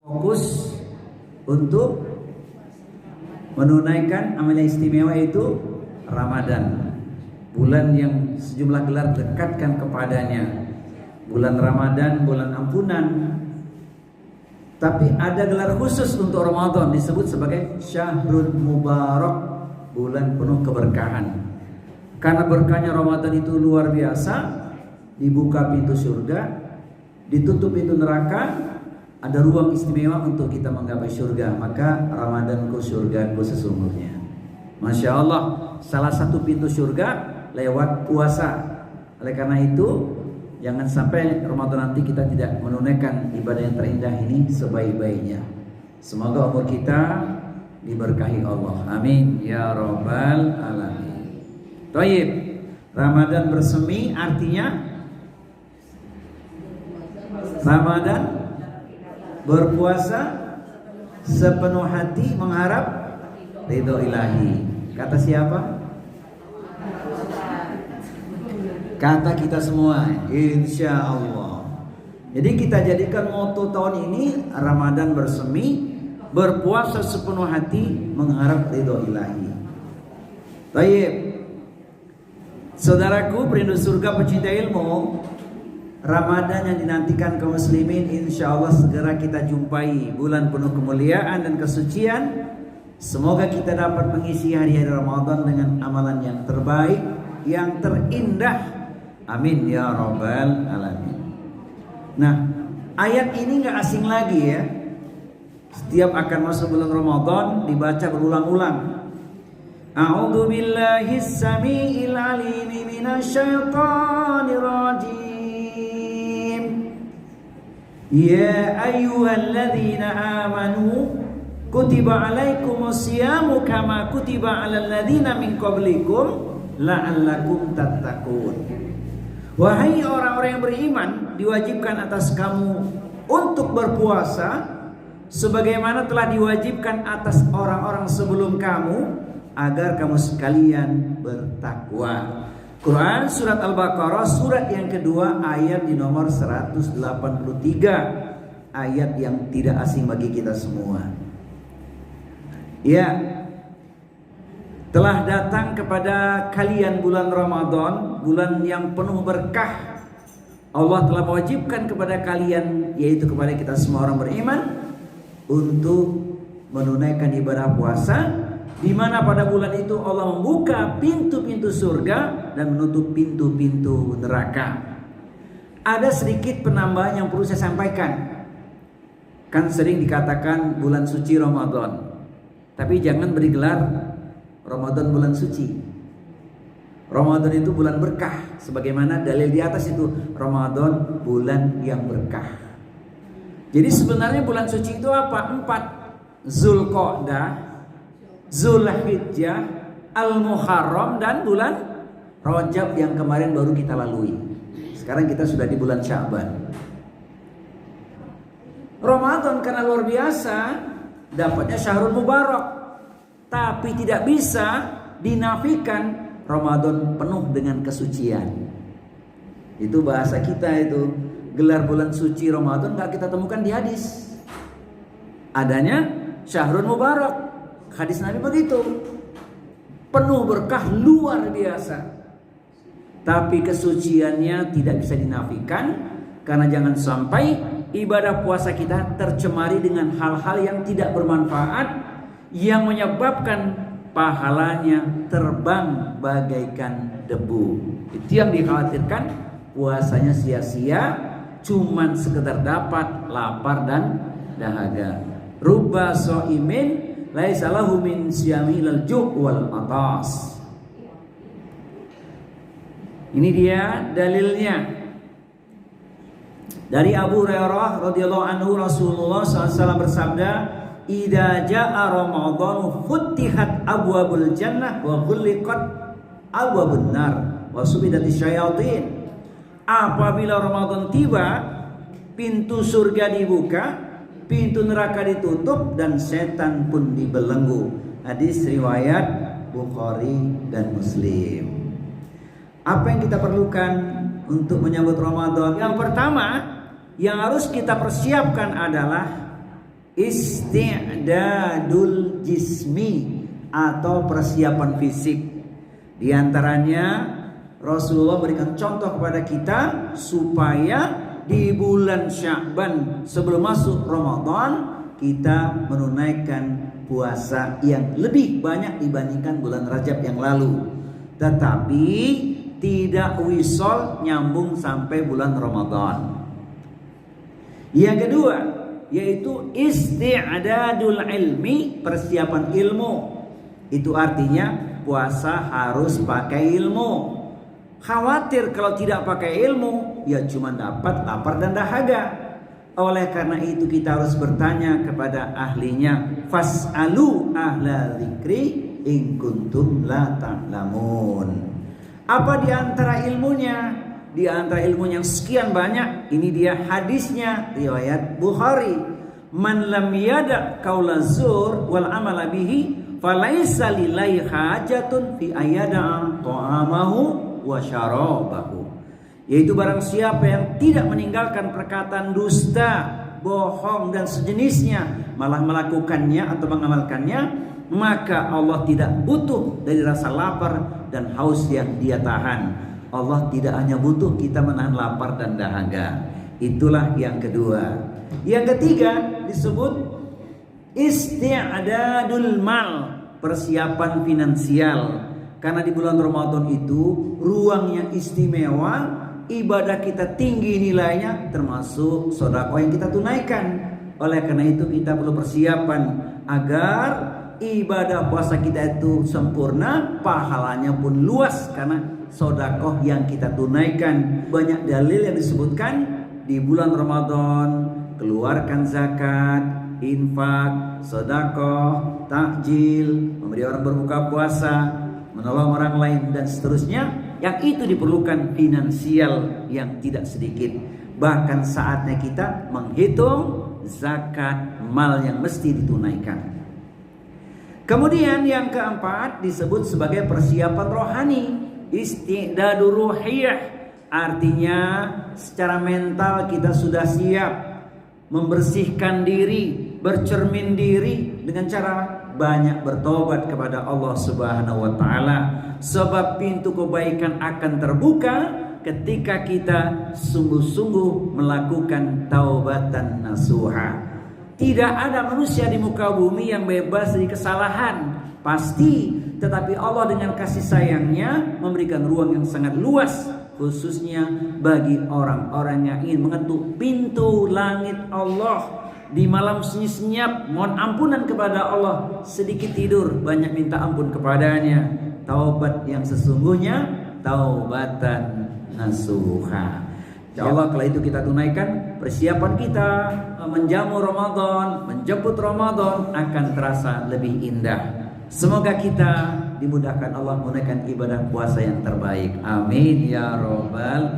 fokus untuk menunaikan amal yang istimewa itu Ramadan, bulan yang sejumlah gelar dekatkan kepadanya. Bulan Ramadan, bulan ampunan. Tapi ada gelar khusus untuk Ramadan, disebut sebagai Syahrul Mubarak, bulan penuh keberkahan. Karena berkahnya Ramadan itu luar biasa, dibuka pintu surga, ditutup pintu neraka, ada ruang istimewa untuk kita menggapai surga. Maka Ramadanku surgaku sesungguhnya. Masya Allah, salah satu pintu surga lewat puasa. Oleh karena itu, jangan sampai Ramadan nanti kita tidak menunaikan ibadah yang terindah ini sebaik-baiknya. Semoga umur kita diberkahi Allah. Amin ya rabbal alamin. Thayyib. Ramadan bersemi artinya Ramadan berpuasa sepenuh hati mengharap ridho ilahi. Kata siapa? Kata kita semua, insya Allah. Jadi kita jadikan moto tahun ini Ramadan bersemi, berpuasa sepenuh hati mengharap ridho ilahi. Baik, saudaraku perindu surga pecinta ilmu, Ramadan yang dinantikan kaum muslimin, insya Allah segera kita jumpai bulan penuh kemuliaan dan kesucian. Semoga kita dapat mengisi hari-hari Ramadan dengan amalan yang terbaik, yang terindah. Amin ya rabbal alamin. Nah, ayat ini gak asing lagi ya. Setiap akan masuk bulan Ramadan dibaca berulang-ulang. A'udzu billahi samiil alim minasyaitonir rajim. Ya ayyuhalladzina amanu kutiba alaikumus syamu kama kutiba alal ladzina min qablikum la'allakum tattaqun. Wahai orang-orang yang beriman, diwajibkan atas kamu untuk berpuasa sebagaimana telah diwajibkan atas orang-orang sebelum kamu agar kamu sekalian bertakwa. Quran surat Al-Baqarah surat yang kedua ayat di nomor 183, ayat yang tidak asing bagi kita semua. Ya, telah datang kepada kalian bulan Ramadan, bulan yang penuh berkah. Allah telah mewajibkan kepada kalian, yaitu kepada kita semua orang beriman, untuk menunaikan ibadah puasa, di mana pada bulan itu Allah membuka pintu-pintu surga dan menutup pintu-pintu neraka. Ada sedikit penambahan yang perlu saya sampaikan. Kan sering dikatakan bulan suci Ramadan, tapi jangan beri gelar Ramadan bulan suci. Ramadan itu bulan berkah, sebagaimana dalil di atas itu, Ramadan bulan yang berkah. Jadi sebenarnya bulan suci itu apa? 4. Zulqa'dah, Zulhijjah, Al-Muharram, dan bulan Rajab yang kemarin baru kita lalui. Sekarang kita sudah di bulan Sya'ban. Ramadan karena luar biasa, dapatnya Syahrul Mubarak. Tapi tidak bisa dinafikan Ramadan penuh dengan kesucian. Itu bahasa kita itu. Gelar bulan suci Ramadan gak kita temukan di hadis. Adanya Syahrul Mubarak. Hadis Nabi begitu. Penuh berkah luar biasa. Tapi kesuciannya tidak bisa dinafikan. Karena jangan sampai ibadah puasa kita tercemari dengan hal-hal yang tidak bermanfaat, yang menyebabkan pahalanya terbang bagaikan debu. Itu yang dikhawatirkan, puasanya sia-sia, cuman sekedar dapat lapar dan dahaga. Rubba shaimin laisa lahu min siyamil ju' wal atas. Ini dia dalilnya. Dari Abu Hurairah radhiyallahu anhu, Rasulullah SAW bersabda, "Idza jaa Ramadan futtihat abwabul jannah wa ghulliqat abwabun nar wa subidatis syayatin." Apabila Ramadan tiba, pintu surga dibuka, pintu neraka ditutup, dan setan pun dibelenggu. Hadis riwayat Bukhari dan Muslim. Apa yang kita perlukan untuk menyambut Ramadan? Yang pertama yang harus kita persiapkan adalah isti'dadul jismi atau persiapan fisik. Di antaranya Rasulullah berikan contoh kepada kita supaya di bulan Sya'ban sebelum masuk Ramadan kita menunaikan puasa yang lebih banyak dibandingkan bulan Rajab yang lalu. Tetapi tidak wisol nyambung sampai bulan Ramadan. Yang kedua yaitu isti'dadul ilmi, persiapan ilmu. Itu artinya puasa harus pakai ilmu. Khawatir kalau tidak pakai ilmu, ya cuma dapat lapar dan dahaga. Oleh karena itu kita harus bertanya kepada ahlinya. Fas'alu ahla dzikri in kuntum la ta'lamun. Apa di antara ilmunya? Di antara ilmunya yang sekian banyak, ini dia hadisnya riwayat Bukhari. Man lam yada qaula zur wal amala bihi falaisa lillahi hajatun fi ayada ta'amahu wa syarabahu. Yaitu barang siapa yang tidak meninggalkan perkataan dusta, bohong dan sejenisnya, malah melakukannya atau mengamalkannya, maka Allah tidak butuh dari rasa lapar dan haus yang dia tahan. Allah tidak hanya butuh kita menahan lapar dan dahaga. Itulah yang kedua. Yang ketiga disebut isti'dadul mal, persiapan finansial. Karena di bulan Ramadan itu ruang yang istimewa, ibadah kita tinggi nilainya, termasuk sedekah yang kita tunaikan. Oleh karena itu kita perlu persiapan agar ibadah puasa kita itu sempurna, pahalanya pun luas karena sedekah yang kita tunaikan. Banyak dalil yang disebutkan di bulan Ramadan, keluarkan zakat, infak, sedekah, takjil, memberi orang berbuka puasa, menolong orang lain dan seterusnya, yang itu diperlukan finansial yang tidak sedikit. Bahkan saatnya kita menghitung zakat mal yang mesti ditunaikan. Kemudian yang keempat disebut sebagai persiapan rohani, isti'dadur ruhiyah. Artinya secara mental kita sudah siap membersihkan diri, bercermin diri dengan cara banyak bertobat kepada Allah Subhanahu wa taala. Sebab pintu kebaikan akan terbuka ketika kita sungguh-sungguh melakukan taubatan nasuha. Tidak ada manusia di muka bumi yang bebas dari kesalahan, pasti. Tetapi Allah dengan kasih sayangnya memberikan ruang yang sangat luas, khususnya bagi orang-orang yang ingin mengetuk pintu langit Allah. Di malam sunyi-senyap mohon ampunan kepada Allah, sedikit tidur banyak minta ampun kepadanya. Taubat yang sesungguhnya taubatan nasuha. Insyaallah kalau itu kita tunaikan, persiapan kita menjamu Ramadan, menjemput Ramadan akan terasa lebih indah. Semoga kita dimudahkan Allah menunaikan ibadah puasa yang terbaik. Amin ya rabbal